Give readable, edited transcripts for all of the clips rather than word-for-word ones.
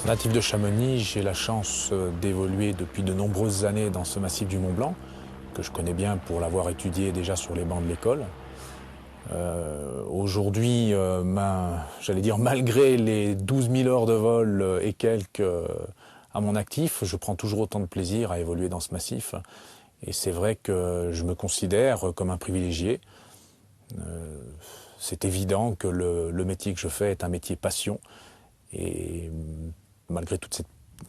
Natif de Chamonix, j'ai la chance d'évoluer depuis de nombreuses années dans ce massif du Mont Blanc, que je connais bien pour l'avoir étudié déjà sur les bancs de l'école. Aujourd'hui, j'allais dire malgré les 12 000 heures de vol et quelques à mon actif, je prends toujours autant de plaisir à évoluer dans ce massif. Et c'est vrai que je me considère comme un privilégié. C'est évident que le métier que je fais est un métier passion. Et malgré toute cette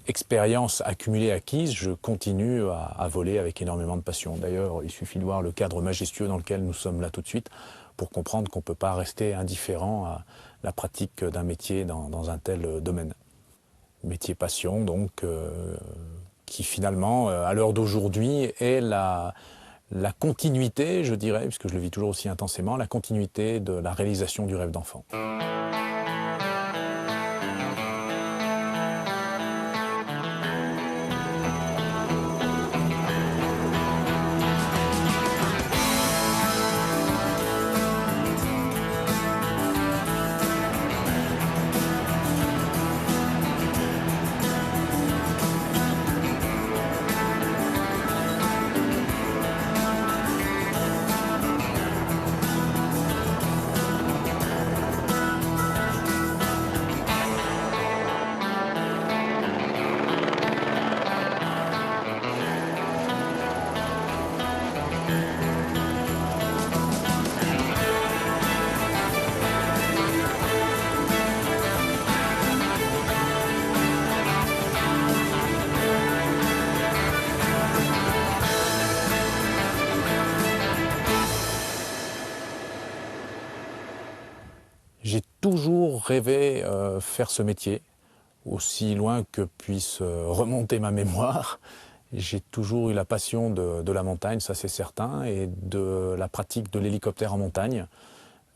expérience accumulée, acquise, je continue à voler avec énormément de passion. D'ailleurs, il suffit de voir le cadre majestueux dans lequel nous sommes là tout de suite pour comprendre qu'on ne peut pas rester indifférent à la pratique d'un métier dans un tel domaine. Métier passion, donc, qui finalement, à l'heure d'aujourd'hui, est la continuité, je dirais, puisque je le vis toujours aussi intensément, la continuité de la réalisation du rêve d'enfant. J'ai toujours rêvé faire ce métier, aussi loin que puisse remonter ma mémoire. J'ai toujours eu la passion de la montagne, ça c'est certain, et de la pratique de l'hélicoptère en montagne.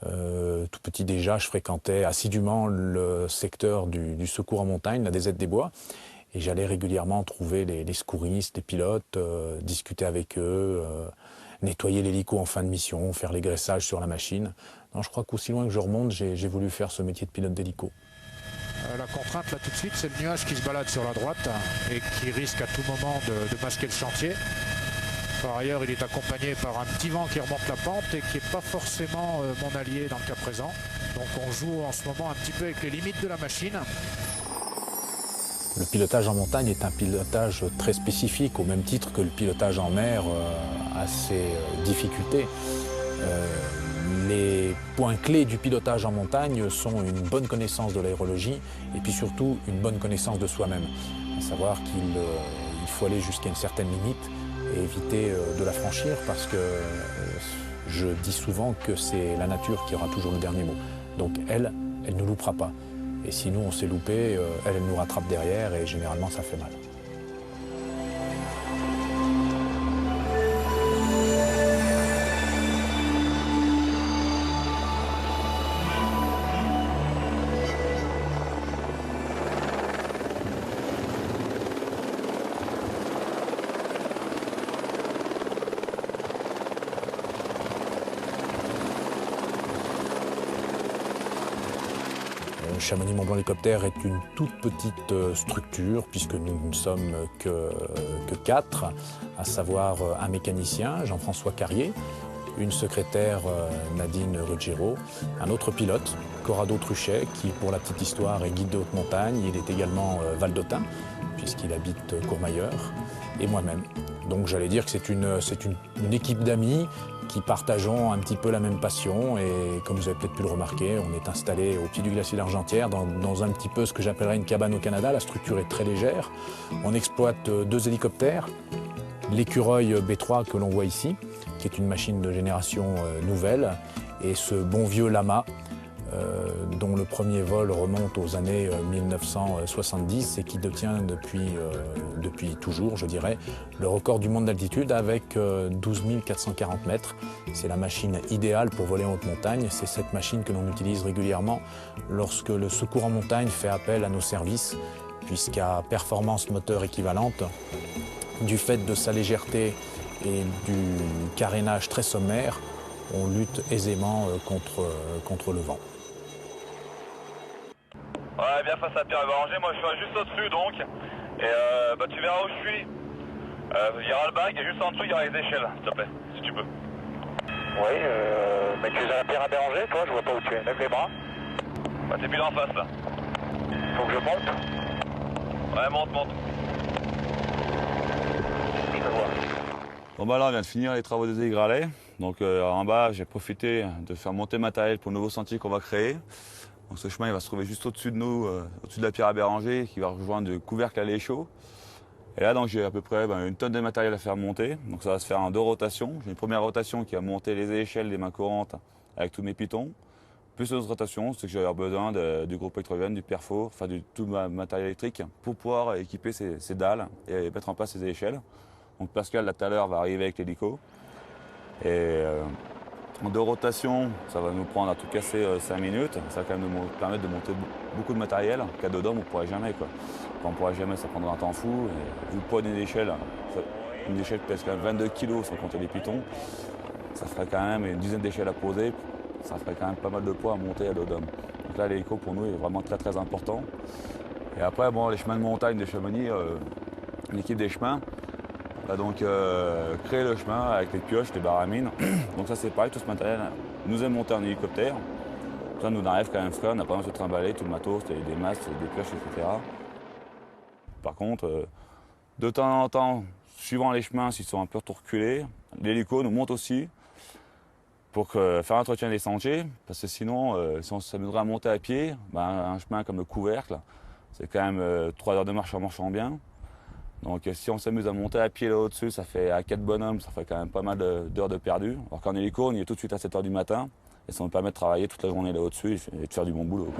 Tout petit déjà, je fréquentais assidûment le secteur du secours en montagne, la DZ des Bois, et j'allais régulièrement trouver les secouristes, les pilotes, discuter avec eux, nettoyer l'hélico en fin de mission, faire les graissages sur la machine. Non, je crois qu'aussi loin que je remonte, j'ai voulu faire ce métier de pilote d'hélico. La contrainte là tout de suite, c'est le nuage qui se balade sur la droite et qui risque à tout moment de masquer le chantier. Par ailleurs, il est accompagné par un petit vent qui remonte la pente et qui n'est pas forcément mon allié dans le cas présent. Donc on joue en ce moment un petit peu avec les limites de la machine. Le pilotage en montagne est un pilotage très spécifique, au même titre que le pilotage en mer a ses difficultés. Les points clés du pilotage en montagne sont une bonne connaissance de l'aérologie et puis surtout une bonne connaissance de soi-même. À savoir qu'il faut aller jusqu'à une certaine limite et éviter de la franchir parce que je dis souvent que c'est la nature qui aura toujours le dernier mot. Donc elle ne loupera pas. Et si nous on s'est loupé, elle nous rattrape derrière et généralement ça fait mal. Chamonix-Mont-Blanc Hélicoptère est une toute petite structure puisque nous ne sommes que 4, à savoir un mécanicien, Jean-François Carrier, une secrétaire, Nadine Ruggiero, un autre pilote, Corrado Truchet, qui pour la petite histoire est guide de haute montagne, il est également valdotin puisqu'il habite Courmayeur, et moi-même. Donc j'allais dire que c'est une équipe d'amis qui partageons un petit peu la même passion et comme vous avez peut-être pu le remarquer, on est installé au pied du glacier d'Argentière dans un petit peu ce que j'appellerais une cabane au Canada. La structure est très légère. On exploite 2 hélicoptères, l'écureuil B3 que l'on voit ici, qui est une machine de génération nouvelle, et ce bon vieux Lama, dont le premier vol remonte aux années 1970 et qui détient depuis toujours, je dirais, le record du monde d'altitude avec 12 440 mètres. C'est la machine idéale pour voler en haute montagne. C'est cette machine que l'on utilise régulièrement lorsque le secours en montagne fait appel à nos services, puisqu'à performance moteur équivalente, du fait de sa légèreté et du carénage très sommaire, on lutte aisément contre le vent. Ouais, bien face à Pierre Béranger, moi je suis juste au-dessus donc. Et tu verras où je suis. Il y aura le bac et juste en dessous il y aura les échelles, s'il te plaît, si tu peux. Oui, mais tu es à Pierre Béranger, toi, je vois pas où tu es. Lève les bras. Bah t'es plus en face là. Faut que je monte. Ouais, monte. Je te vois. Bon bah là on vient de finir les travaux des Aigralais. Donc en bas j'ai profité de faire monter le matériel pour le nouveau sentier qu'on va créer. Donc ce chemin il va se trouver juste au-dessus de nous, au-dessus de la pierre à Béranger, qui va rejoindre le couvercle à l'Échaud. Et là donc j'ai à peu près une tonne de matériel à faire monter. Donc ça va se faire en 2 rotations. J'ai une première rotation qui va monter les échelles des mains courantes avec tous mes pitons. Plus une autre rotation, c'est que j'ai avoir besoin du groupe électrogène, du perfo, enfin de tout le matériel électrique pour pouvoir équiper ces dalles et mettre en place ces échelles. Donc Pascal là tout à l'heure va arriver avec l'hélico. Et en 2 rotations, ça va nous prendre à tout casser 5 minutes. Ça va quand même nous permettre de monter beaucoup de matériel qu'à dos d'homme on ne pourrait jamais. Enfin, on ne pourrait jamais, ça prendra un temps fou. Et vu le poids d'une échelle pèse quand même 22 kg sans compter les pitons. Ça ferait quand même une dizaine d'échelles à poser. Ça ferait quand même pas mal de poids à monter à dos d'homme. Donc là l'hélico pour nous est vraiment très important. Et après bon, les chemins de montagne de Chamonix, l'équipe des chemins, va donc créer le chemin avec les pioches, les baramines. Donc ça c'est pareil, tout ce matériel nous est monté en hélicoptère. Ça nous arrive quand même frais, on n'a pas besoin de se trimballer, tout le matos, des masques, des pioches, etc. Par contre, de temps en temps, suivant les chemins, s'ils sont un peu reculés, l'hélico nous monte aussi pour faire l'entretien des sentiers, parce que sinon, si on s'amuserait à monter à pied, un chemin comme le couvercle, c'est quand même 3 heures de marche en marchant bien. Donc si on s'amuse à monter à pied là au-dessus, ça fait à 4 bonhommes, ça fait quand même pas mal d'heures de perdu. Alors qu'en hélico, on y est tout de suite à 7 h du matin, et ça nous permet de travailler toute la journée là au-dessus et de faire du bon boulot.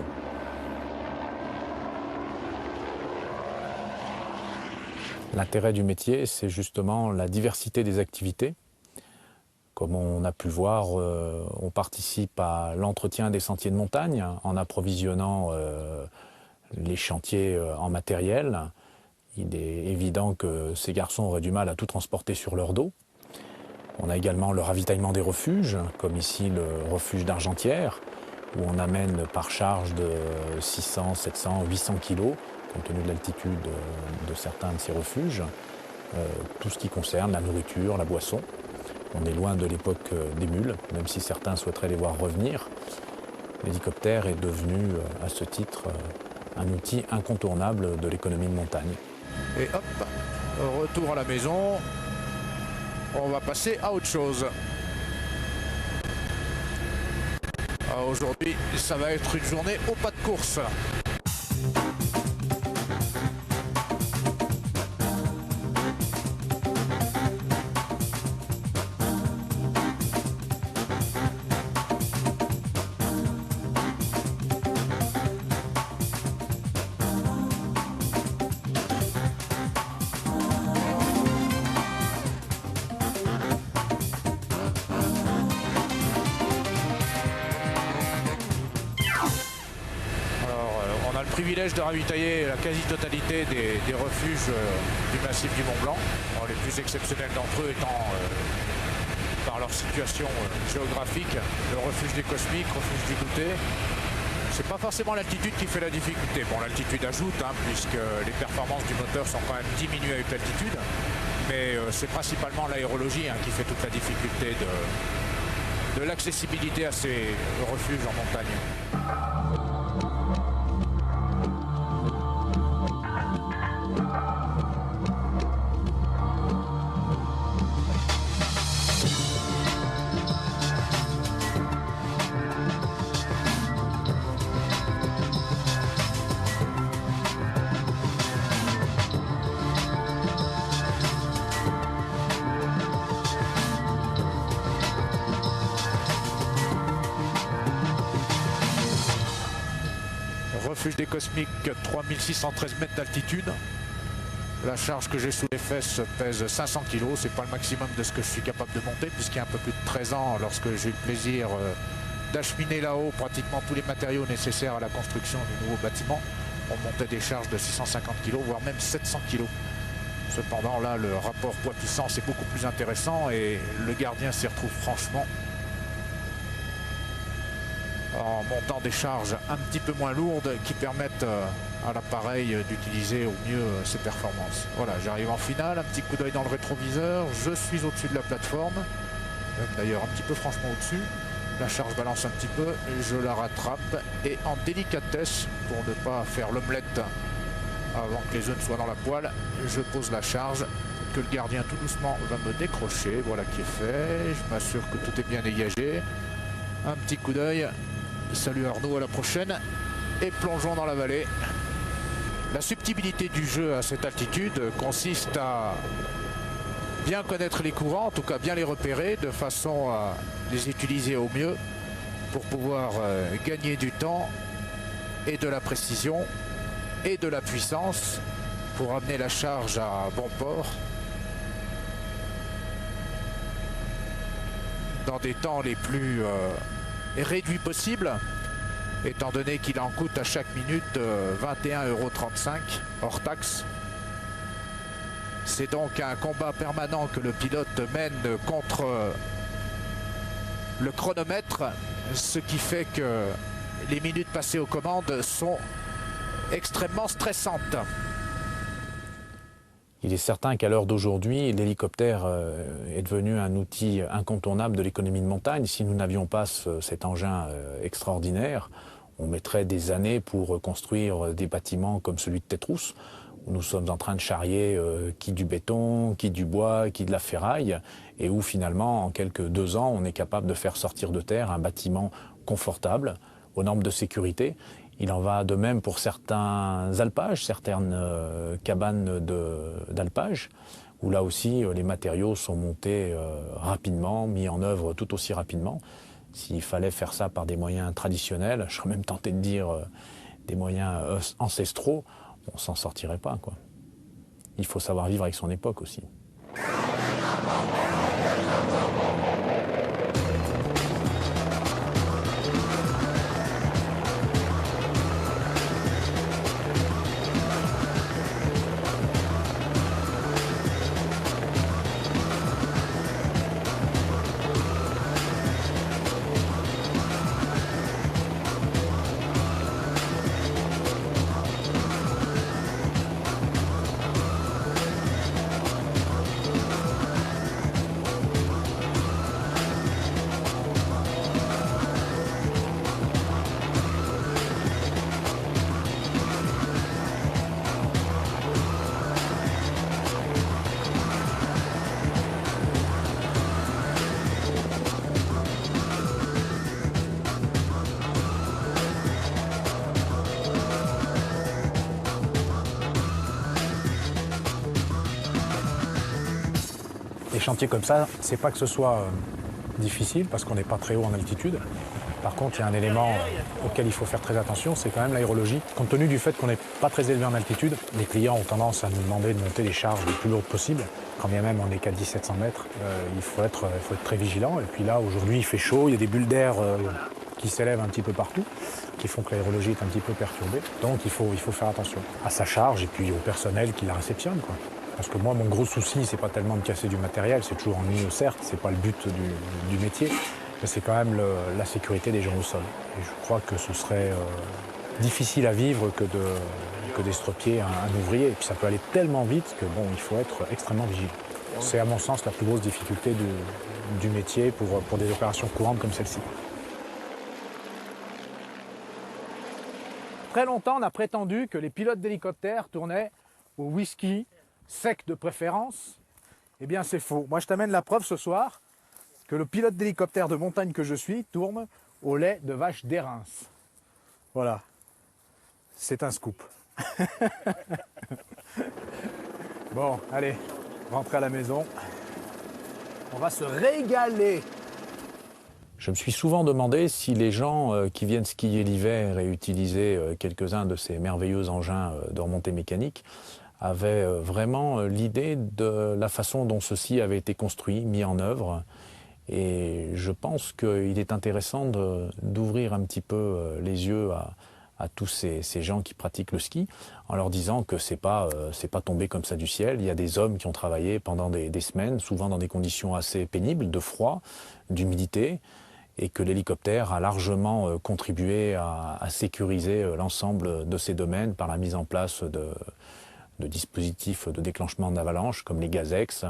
L'intérêt du métier, c'est justement la diversité des activités. Comme on a pu le voir, on participe à l'entretien des sentiers de montagne en approvisionnant les chantiers en matériel. Il est évident que ces garçons auraient du mal à tout transporter sur leur dos. On a également le ravitaillement des refuges, comme ici le refuge d'Argentière, où on amène par charge de 600, 700, 800 kilos, compte tenu de l'altitude de certains de ces refuges, tout ce qui concerne la nourriture, la boisson. On est loin de l'époque des mules, même si certains souhaiteraient les voir revenir. L'hélicoptère est devenu, à ce titre, un outil incontournable de l'économie de montagne. Et hop, retour à la maison. On va passer à autre chose. Aujourd'hui, ça va être une journée au pas de course. Privilège de ravitailler la quasi-totalité des refuges du massif du Mont Blanc, les plus exceptionnels d'entre eux étant, par leur situation géographique, le refuge des Cosmiques, refuge du Doutet. C'est pas forcément l'altitude qui fait la difficulté. Bon, l'altitude ajoute, puisque les performances du moteur sont quand même diminuées avec l'altitude, mais c'est principalement l'aérologie qui fait toute la difficulté de l'accessibilité à ces refuges en montagne. Refuge des Cosmiques, 3613 mètres d'altitude. La charge que j'ai sous les fesses pèse 500 kg. C'est pas le maximum de ce que je suis capable de monter, puisqu'il y a un peu plus de 13 ans, lorsque j'ai eu le plaisir d'acheminer là-haut pratiquement tous les matériaux nécessaires à la construction du nouveau bâtiment, on montait des charges de 650 kg, voire même 700 kg. Cependant, là, le rapport poids-puissance est beaucoup plus intéressant et le gardien s'y retrouve franchement en montant des charges un petit peu moins lourdes qui permettent à l'appareil d'utiliser au mieux ses performances. Voilà, j'arrive en finale, un petit coup d'œil dans le rétroviseur, je suis au-dessus de la plateforme, même d'ailleurs un petit peu franchement au-dessus. La charge balance un petit peu, je la rattrape et en délicatesse, pour ne pas faire l'omelette avant que les œufs ne soient dans la poêle, je pose la charge que le gardien tout doucement va me décrocher. Voilà qui est fait, je m'assure que tout est bien dégagé. Un petit coup d'œil, salut Arnaud, à la prochaine, et plongeons dans la vallée. La subtilité du jeu à cette altitude consiste à bien connaître les courants, en tout cas bien les repérer, de façon à les utiliser au mieux pour pouvoir gagner du temps et de la précision et de la puissance pour amener la charge à bon port dans des temps les plus réduits possibles, étant donné qu'il en coûte à chaque minute 21,35 € hors taxe. C'est donc un combat permanent que le pilote mène contre le chronomètre, ce qui fait que les minutes passées aux commandes sont extrêmement stressantes. Il est certain qu'à l'heure d'aujourd'hui, l'hélicoptère est devenu un outil incontournable de l'économie de montagne. Si nous n'avions pas cet engin extraordinaire, on mettrait des années pour construire des bâtiments comme celui de Tétrousse, où nous sommes en train de charrier qui du béton, qui du bois, qui de la ferraille, et où finalement, en quelques 2 ans, on est capable de faire sortir de terre un bâtiment confortable, aux normes de sécurité. Il en va de même pour certains alpages, certaines cabanes d'alpage, où là aussi les matériaux sont montés rapidement, mis en œuvre tout aussi rapidement. S'il fallait faire ça par des moyens traditionnels, je serais même tenté de dire des moyens ancestraux, on s'en sortirait pas, quoi. Il faut savoir vivre avec son époque aussi. Les chantiers comme ça, c'est pas que ce soit difficile parce qu'on n'est pas très haut en altitude. Par contre, il y a un élément auquel il faut faire très attention, c'est quand même l'aérologie. Compte tenu du fait qu'on n'est pas très élevé en altitude, les clients ont tendance à nous demander de monter les charges les plus lourdes possibles. Quand bien même on n'est qu'à 1700 mètres, il faut être très vigilant. Et puis là, aujourd'hui, il fait chaud, il y a des bulles d'air qui s'élèvent un petit peu partout, qui font que l'aérologie est un petit peu perturbée. Donc il faut faire attention à sa charge et puis au personnel qui la réceptionne, quoi. Parce que moi, mon gros souci, c'est pas tellement de casser du matériel, c'est toujours ennuyeux, certes, c'est pas le but du métier, mais c'est quand même la sécurité des gens au sol. Et je crois que ce serait difficile à vivre que d'estropier un ouvrier. Et puis ça peut aller tellement vite que bon, il faut être extrêmement vigilant. C'est à mon sens la plus grosse difficulté du métier pour des opérations courantes comme celle-ci. Très longtemps, on a prétendu que les pilotes d'hélicoptères tournaient au whisky, sec de préférence. Eh bien c'est faux. Moi je t'amène la preuve ce soir que le pilote d'hélicoptère de montagne que je suis tourne au lait de vache d'Érins. Voilà. C'est un scoop. Bon, allez, rentrez à la maison. On va se régaler. Je me suis souvent demandé si les gens qui viennent skier l'hiver et utiliser quelques-uns de ces merveilleux engins de remontée mécanique avaient vraiment l'idée de la façon dont ceci avait été construit, mis en œuvre. Et je pense qu'il est intéressant d'ouvrir un petit peu les yeux à tous ces gens qui pratiquent le ski, en leur disant que c'est pas tombé comme ça du ciel. Il y a des hommes qui ont travaillé pendant des semaines, souvent dans des conditions assez pénibles, de froid, d'humidité, et que l'hélicoptère a largement contribué à sécuriser l'ensemble de ces domaines par la mise en place de dispositifs de déclenchement d'avalanche comme les GASEX.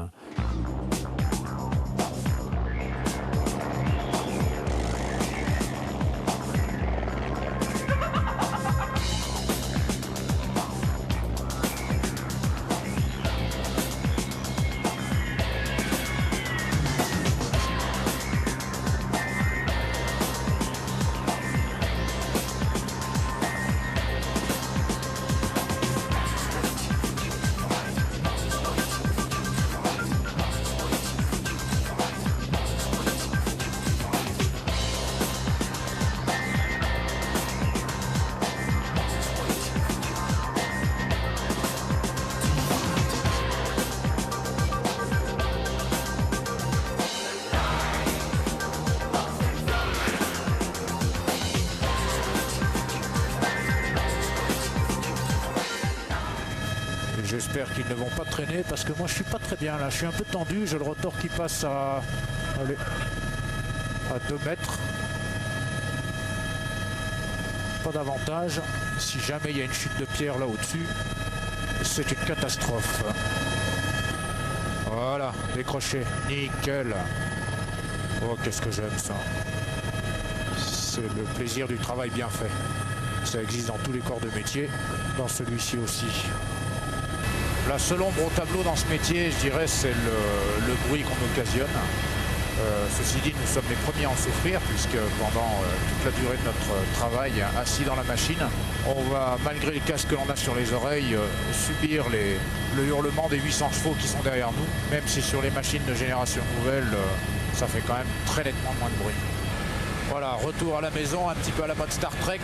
J'espère qu'ils ne vont pas traîner parce que moi je suis pas très bien là, je suis un peu tendu, j'ai le rotor qui passe à 2 mètres. Pas d'avantage, si jamais il y a une chute de pierre là au-dessus, c'est une catastrophe. Voilà, décroché, nickel. Oh qu'est-ce que j'aime ça. C'est le plaisir du travail bien fait. Ça existe dans tous les corps de métier, dans celui-ci aussi. La seule ombre au tableau dans ce métier, je dirais, c'est le bruit qu'on occasionne. Ceci dit, nous sommes les premiers à en souffrir, puisque pendant toute la durée de notre travail, assis dans la machine, on va, malgré les casques que l'on a sur les oreilles, subir le hurlement des 800 chevaux qui sont derrière nous, même si sur les machines de génération nouvelle, ça fait quand même très nettement moins de bruit. Voilà, retour à la maison, un petit peu à la mode Star Trek.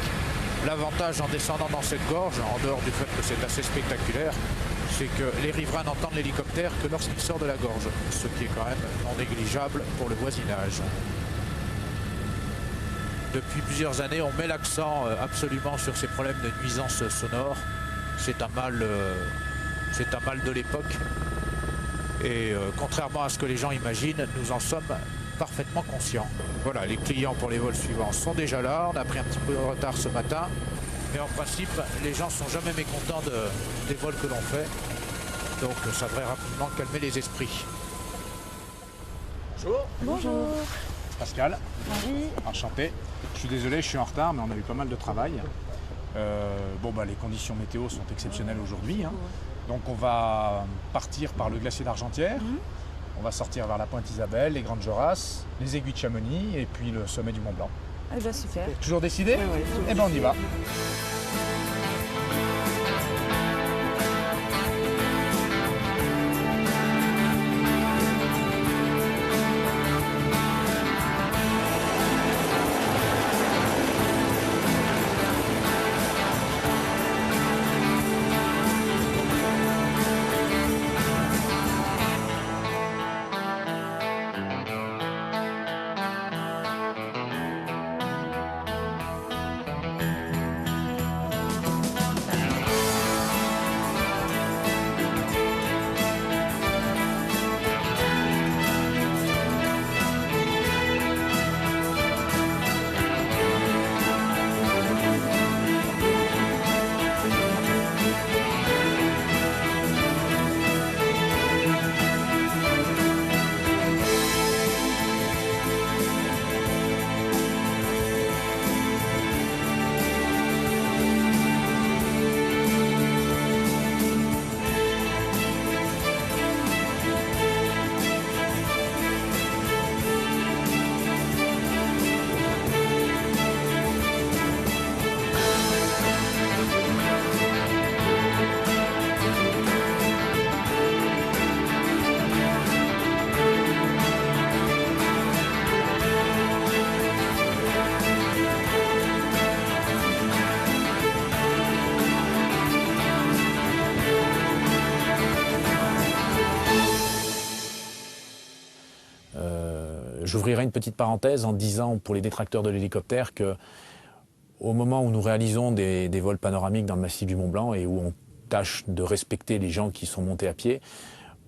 L'avantage en descendant dans cette gorge, en dehors du fait que c'est assez spectaculaire, c'est que les riverains n'entendent l'hélicoptère que lorsqu'il sort de la gorge, ce qui est quand même non négligeable pour le voisinage. Depuis plusieurs années, on met l'accent absolument sur ces problèmes de nuisance sonore. C'est un mal de l'époque. Et contrairement à ce que les gens imaginent, nous en sommes parfaitement conscients. Voilà, les clients pour les vols suivants sont déjà là. On a pris un petit peu de retard ce matin. Mais en principe, les gens ne sont jamais mécontents des vols que l'on fait. Donc ça devrait rapidement calmer les esprits. Bonjour. Bonjour. Pascal. Marie. Enchanté. Je suis désolé, je suis en retard, mais on a eu pas mal de travail. Les conditions météo sont exceptionnelles aujourd'hui. Hein. Donc on va partir par le glacier d'Argentière. On va sortir vers la Pointe Isabelle, les Grandes Jorasses, les Aiguilles de Chamonix et puis le sommet du Mont Blanc. Eh bien super. Toujours décidé? Oui. Eh bien on y va. J'ouvrirai une petite parenthèse en disant pour les détracteurs de l'hélicoptère que au moment où nous réalisons des vols panoramiques dans le massif du Mont Blanc et où on tâche de respecter les gens qui sont montés à pied,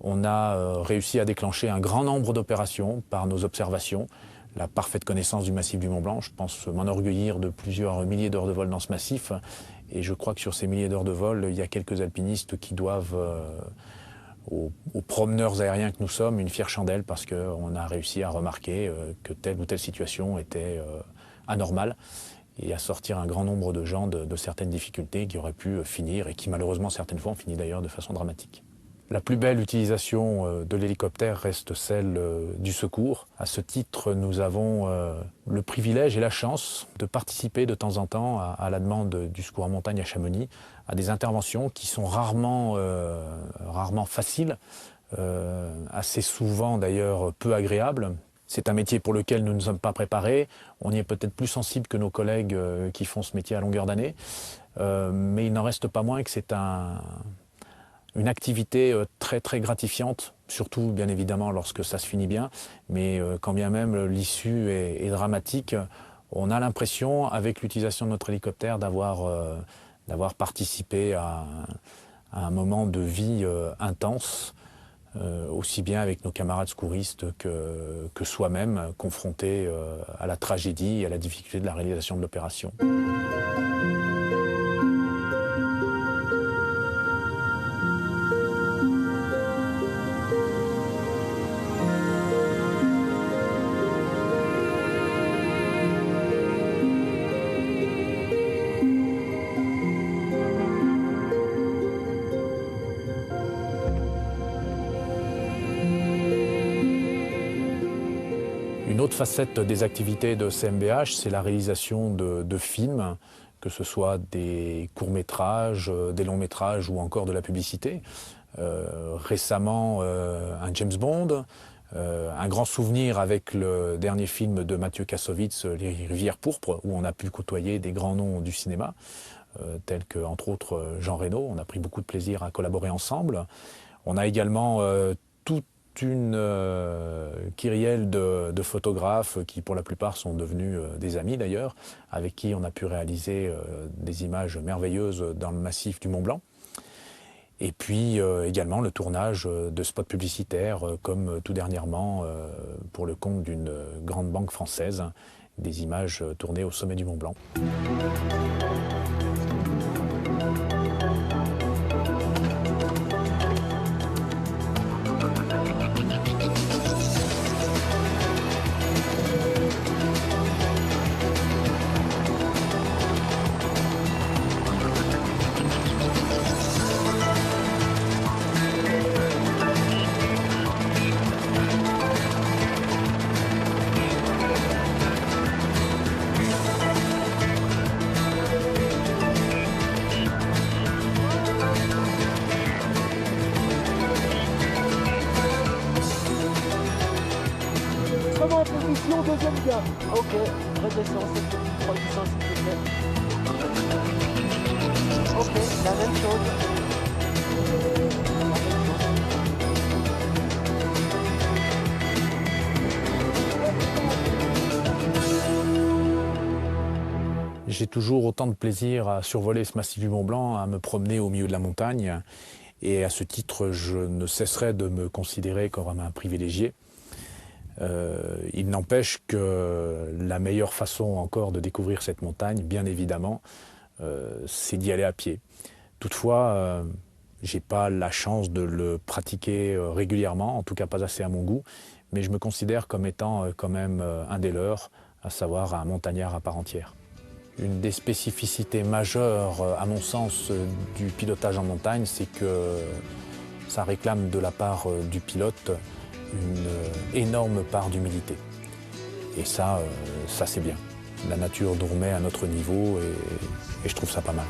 on a réussi à déclencher un grand nombre d'opérations par nos observations. la parfaite connaissance du massif du Mont-Blanc. Je pense m'enorgueillir de plusieurs milliers d'heures de vol dans ce massif. Et je crois que sur ces milliers d'heures de vol, il y a quelques alpinistes qui doivent aux promeneurs aériens que nous sommes une fière chandelle parce qu'on a réussi à remarquer que telle ou telle situation était anormale et à sortir un grand nombre de gens de certaines difficultés qui auraient pu finir et qui malheureusement certaines fois ont fini d'ailleurs de façon dramatique. La plus belle utilisation de l'hélicoptère reste celle du secours. À ce titre, nous avons le privilège et la chance de participer de temps en temps à la demande du secours en montagne à Chamonix à des interventions qui sont rarement faciles, assez souvent d'ailleurs peu agréables. C'est un métier pour lequel nous ne sommes pas préparés. On y est peut-être plus sensible que nos collègues qui font ce métier à longueur d'année. Mais il n'en reste pas moins que c'est une activité très très gratifiante, surtout bien évidemment lorsque ça se finit bien, mais quand bien même l'issue est dramatique, on a l'impression, avec l'utilisation de notre hélicoptère, d'avoir participé à un moment de vie intense, aussi bien avec nos camarades secouristes que soi-même, confrontés à la tragédie et à la difficulté de la réalisation de l'opération. Une autre facette des activités de CMBH, c'est la réalisation de films, que ce soit des courts-métrages, des longs-métrages ou encore de la publicité. Récemment, un James Bond, un grand souvenir avec le dernier film de Mathieu Kassovitz, Les Rivières pourpres, où on a pu côtoyer des grands noms du cinéma, tels que, entre autres, Jean Reno. On a pris beaucoup de plaisir à collaborer ensemble. On a également toute une kyrielle de photographes qui pour la plupart sont devenus des amis d'ailleurs, avec qui on a pu réaliser des images merveilleuses dans le massif du Mont-Blanc. Et puis également le tournage de spots publicitaires comme tout dernièrement pour le compte d'une grande banque française, des images tournées au sommet du Mont-Blanc. En position, deuxième gars. Ok, redescends, s'il te plaît. Redescends, s'il te plaît. Ok, la même chose. J'ai toujours autant de plaisir à survoler ce massif du Mont-Blanc, à me promener au milieu de la montagne. Et à ce titre, je ne cesserai de me considérer comme un privilégié. Il n'empêche que la meilleure façon encore de découvrir cette montagne, bien évidemment, c'est d'y aller à pied. Toutefois, j'ai pas la chance de le pratiquer régulièrement, en tout cas pas assez à mon goût, mais je me considère comme étant quand même un des leurs, à savoir un montagnard à part entière. Une des spécificités majeures, à mon sens, du pilotage en montagne, c'est que ça réclame de la part du pilote une énorme part d'humilité. Et ça c'est bien. La nature nous remet à notre niveau et je trouve ça pas mal.